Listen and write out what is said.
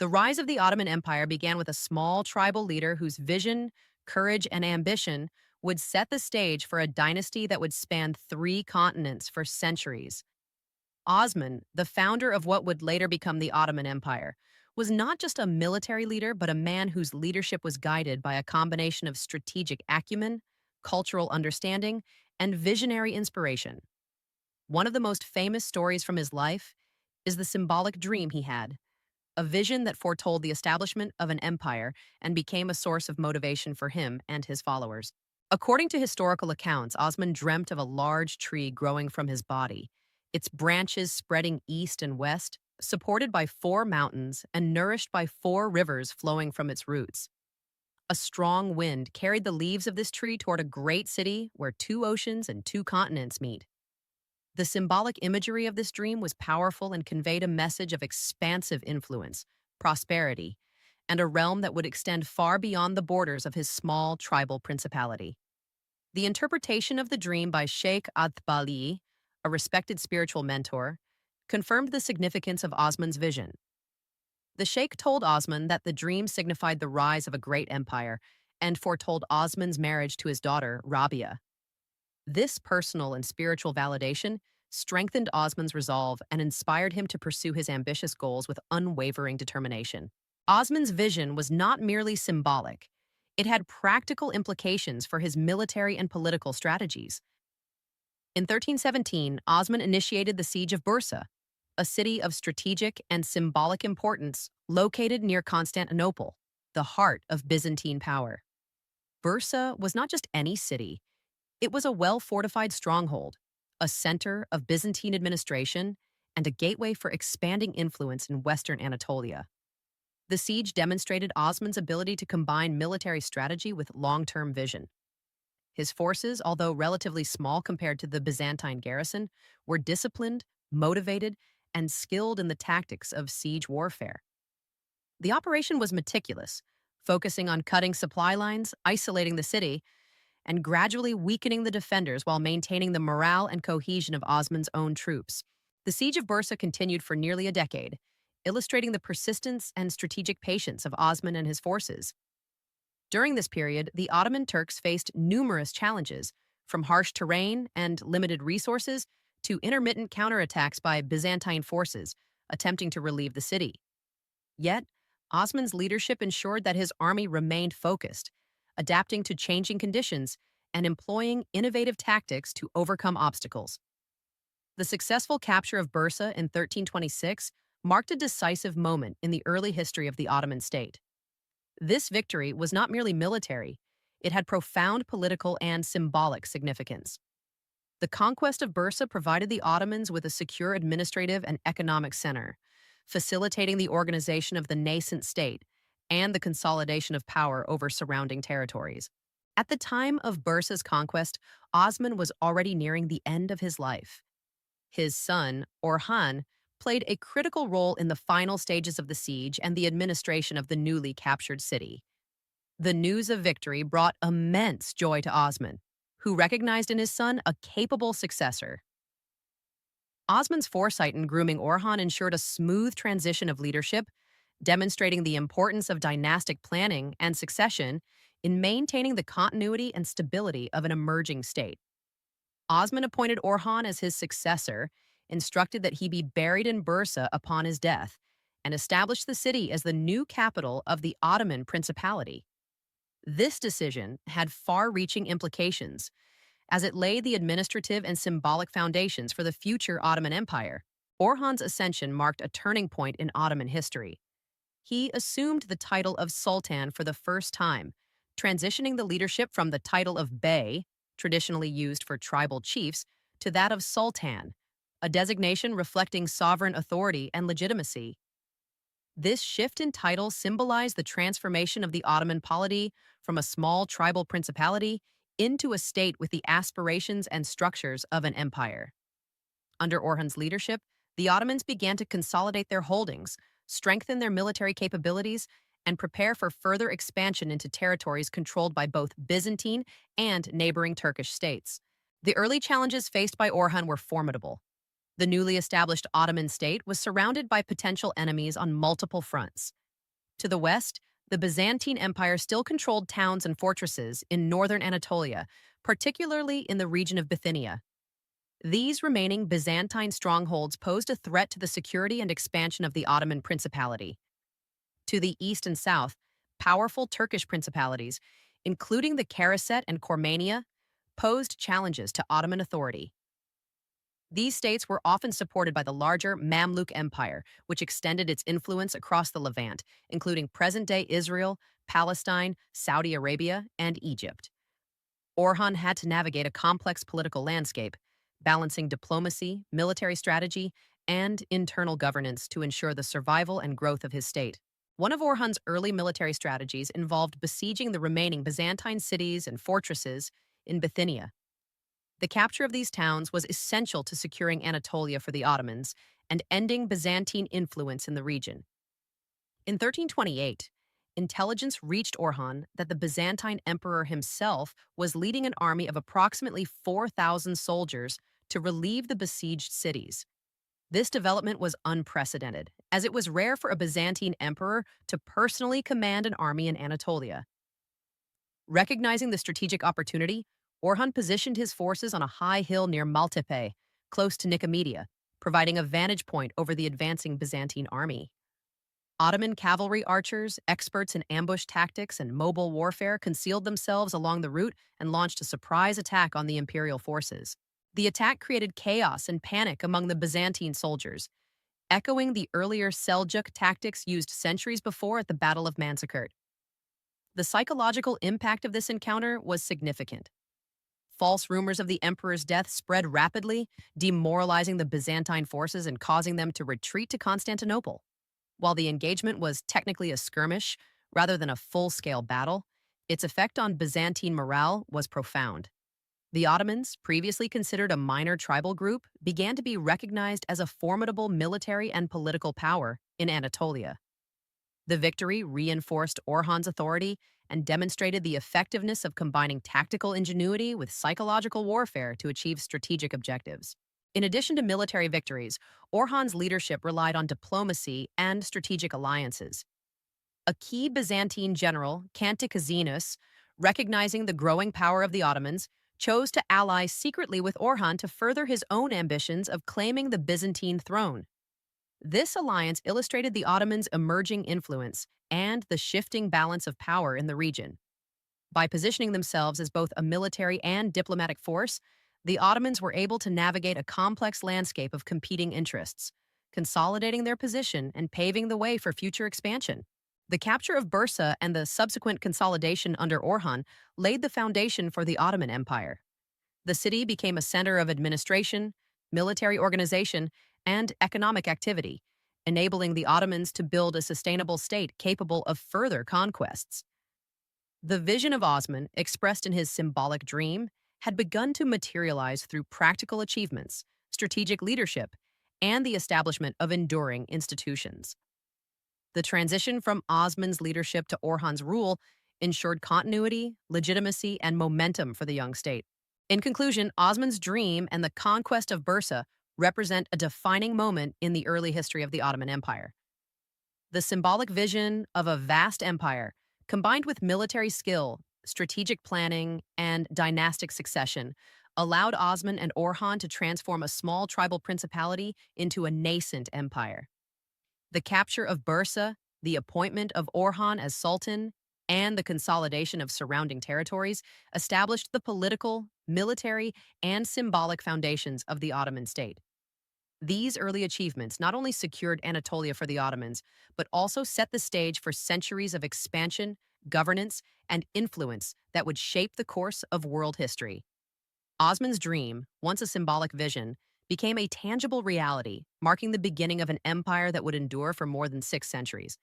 The rise of the Ottoman Empire began with a small tribal leader whose vision, courage, and ambition would set the stage for a dynasty that would span three continents for centuries. Osman, the founder of what would later become the Ottoman Empire, was not just a military leader, but a man whose leadership was guided by a combination of strategic acumen, cultural understanding, and visionary inspiration. One of the most famous stories from his life is the symbolic dream he had, a vision that foretold the establishment of an empire and became a source of motivation for him and his followers. According to historical accounts, Osman dreamt of a large tree growing from his body, its branches spreading east and west, supported by four mountains and nourished by four rivers flowing from its roots. A strong wind carried the leaves of this tree toward a great city where two oceans and two continents meet. The symbolic imagery of this dream was powerful and conveyed a message of expansive influence, prosperity, and a realm that would extend far beyond the borders of his small tribal principality. The interpretation of the dream by Sheikh Athbali, a respected spiritual mentor, confirmed the significance of Osman's vision. The sheikh told Osman that the dream signified the rise of a great empire and foretold Osman's marriage to his daughter, Rabia. This personal and spiritual validation strengthened Osman's resolve and inspired him to pursue his ambitious goals with unwavering determination. Osman's vision was not merely symbolic, it had practical implications for his military and political strategies. In 1317, Osman initiated the siege of Bursa, a city of strategic and symbolic importance located near Constantinople, the heart of Byzantine power. Bursa was not just any city, it was a well-fortified stronghold, a center of Byzantine administration, and a gateway for expanding influence in Western Anatolia. The siege demonstrated Osman's ability to combine military strategy with long-term vision. His forces, although relatively small compared to the Byzantine garrison, were disciplined, motivated, and skilled in the tactics of siege warfare. The operation was meticulous, focusing on cutting supply lines, isolating the city, and gradually weakening the defenders while maintaining the morale and cohesion of Osman's own troops. The siege of Bursa continued for nearly a decade, illustrating the persistence and strategic patience of Osman and his forces. During this period, the Ottoman Turks faced numerous challenges, from harsh terrain and limited resources to intermittent counterattacks by Byzantine forces attempting to relieve the city. Yet, Osman's leadership ensured that his army remained focused, adapting to changing conditions and employing innovative tactics to overcome obstacles. The successful capture of Bursa in 1326 marked a decisive moment in the early history of the Ottoman state. This victory was not merely military, it had profound political and symbolic significance. The conquest of Bursa provided the Ottomans with a secure administrative and economic center, facilitating the organization of the nascent state and the consolidation of power over surrounding territories. At the time of Bursa's conquest, Osman was already nearing the end of his life. His son, Orhan, played a critical role in the final stages of the siege and the administration of the newly captured city. The news of victory brought immense joy to Osman, who recognized in his son a capable successor. Osman's foresight in grooming Orhan ensured a smooth transition of leadership, demonstrating the importance of dynastic planning and succession in maintaining the continuity and stability of an emerging state. Osman appointed Orhan as his successor, instructed that he be buried in Bursa upon his death, and established the city as the new capital of the Ottoman Principality. This decision had far-reaching implications, as it laid the administrative and symbolic foundations for the future Ottoman Empire. Orhan's ascension marked a turning point in Ottoman history. He assumed the title of Sultan for the first time, transitioning the leadership from the title of Bey, traditionally used for tribal chiefs, to that of Sultan, a designation reflecting sovereign authority and legitimacy. This shift in title symbolized the transformation of the Ottoman polity from a small tribal principality into a state with the aspirations and structures of an empire. Under Orhan's leadership, the Ottomans began to consolidate their holdings, strengthen their military capabilities, and prepare for further expansion into territories controlled by both Byzantine and neighboring Turkish states. The early challenges faced by Orhan were formidable. The newly established Ottoman state was surrounded by potential enemies on multiple fronts. To the west, the Byzantine Empire still controlled towns and fortresses in northern Anatolia, particularly in the region of Bithynia. These remaining Byzantine strongholds posed a threat to the security and expansion of the Ottoman Principality. To the east and south, powerful Turkish principalities, including the Karaset and Kormania, posed challenges to Ottoman authority. These states were often supported by the larger Mamluk Empire, which extended its influence across the Levant, including present-day Israel, Palestine, Saudi Arabia, and Egypt. Orhan had to navigate a complex political landscape, balancing diplomacy, military strategy, and internal governance to ensure the survival and growth of his state. One of Orhan's early military strategies involved besieging the remaining Byzantine cities and fortresses in Bithynia. The capture of these towns was essential to securing Anatolia for the Ottomans and ending Byzantine influence in the region. In 1328, intelligence reached Orhan that the Byzantine emperor himself was leading an army of approximately 4,000 soldiers to relieve the besieged cities. This development was unprecedented, as it was rare for a Byzantine emperor to personally command an army in Anatolia. Recognizing the strategic opportunity, Orhan positioned his forces on a high hill near Maltepe, close to Nicomedia, providing a vantage point over the advancing Byzantine army. Ottoman cavalry archers, experts in ambush tactics and mobile warfare, concealed themselves along the route and launched a surprise attack on the imperial forces. The attack created chaos and panic among the Byzantine soldiers, echoing the earlier Seljuk tactics used centuries before at the Battle of Manzikert. The psychological impact of this encounter was significant. False rumors of the emperor's death spread rapidly, demoralizing the Byzantine forces and causing them to retreat to Constantinople. While the engagement was technically a skirmish rather than a full-scale battle, its effect on Byzantine morale was profound. The Ottomans, previously considered a minor tribal group, began to be recognized as a formidable military and political power in Anatolia. The victory reinforced Orhan's authority and demonstrated the effectiveness of combining tactical ingenuity with psychological warfare to achieve strategic objectives. In addition to military victories, Orhan's leadership relied on diplomacy and strategic alliances. A key Byzantine general, Canticazenus, recognizing the growing power of the Ottomans, chose to ally secretly with Orhan to further his own ambitions of claiming the Byzantine throne. This alliance illustrated the Ottomans' emerging influence and the shifting balance of power in the region. By positioning themselves as both a military and diplomatic force, the Ottomans were able to navigate a complex landscape of competing interests, consolidating their position and paving the way for future expansion. The capture of Bursa and the subsequent consolidation under Orhan laid the foundation for the Ottoman Empire. The city became a center of administration, military organization, and economic activity, enabling the Ottomans to build a sustainable state capable of further conquests. The vision of Osman, expressed in his symbolic dream, had begun to materialize through practical achievements, strategic leadership, and the establishment of enduring institutions. The transition from Osman's leadership to Orhan's rule ensured continuity, legitimacy, and momentum for the young state. In conclusion, Osman's dream and the conquest of Bursa represent a defining moment in the early history of the Ottoman Empire. The symbolic vision of a vast empire, combined with military skill, strategic planning, and dynastic succession, allowed Osman and Orhan to transform a small tribal principality into a nascent empire. The capture of Bursa, the appointment of Orhan as sultan, and the consolidation of surrounding territories established the political, military, and symbolic foundations of the Ottoman state. These early achievements not only secured Anatolia for the Ottomans, but also set the stage for centuries of expansion, governance, and influence that would shape the course of world history. Osman's dream, once a symbolic vision, became a tangible reality, marking the beginning of an empire that would endure for more than 6 centuries.